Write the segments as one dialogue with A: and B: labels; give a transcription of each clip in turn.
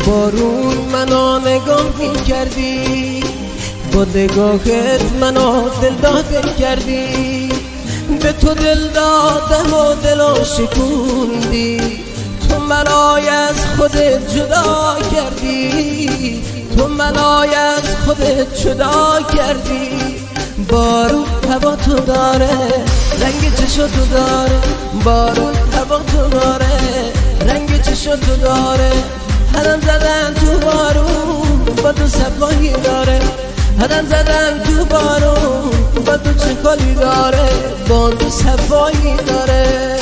A: بارون منو نگاه می کردی، با نگاهت منو دلداده کردی. به تو دل دادم و دلو شکوندی، تو منای از خودت جدا کردی، تو منای از خودت جدا کردی. بارون هوا تو داره، رنگ چشم تو داره، بارون هوا تو داره، رنگ چشم تو داره. هدم زدن تو بارون با تو صفایی داره، هدم زدن تو بارون با تو چه کاری داره، با تو صفایی داره.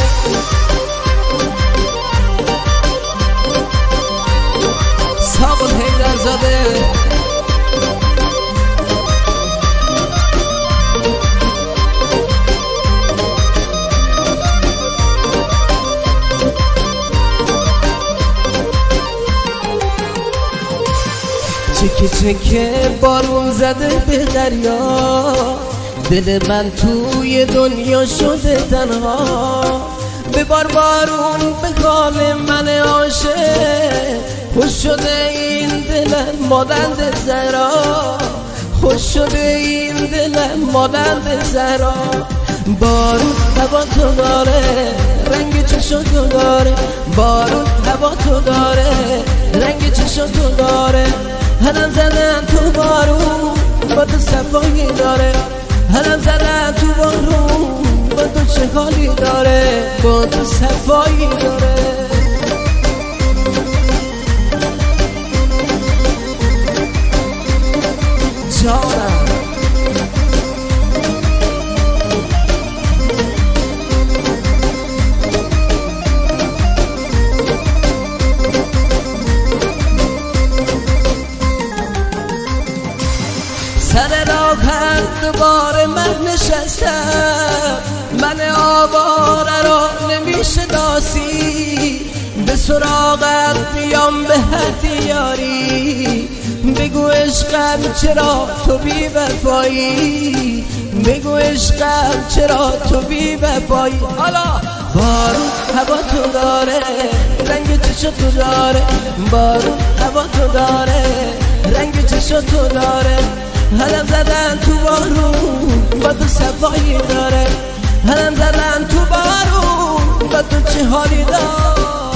A: ساقل حیدرزاده چکه چکه بارون زده به دریا، دل من توی دنیا شده تنها. ببار بارون به حال من عاشق، خوش شده این دلم مانند زهرا، خوش شده این دلم مانند زهرا. بارون هوا تو داره، رنگ چشم تو داره، بارون هوا تو داره، رنگ چشم تو داره. هدم زدن تو بارون با تو صفایی داره، هدم زدن تو بارون با تو چه حالی داره، با تو صفایی داره. جانم سر راهت دوباره من نشستم، من آواره را نمیشناسی. به سراغت میام به هر دیاری، بگو عشقم چرا تو بی وفایی، بگو عشقم چرا تو بی وفایی. حالا بارون هوا تو داره، رنگ چشم تو داره، بارون هوا تو داره، رنگ چشم تو داره. هدم زدن تو بارون با تو صفایی داره، هدم زدن تو بارون با تو چه حالی داره.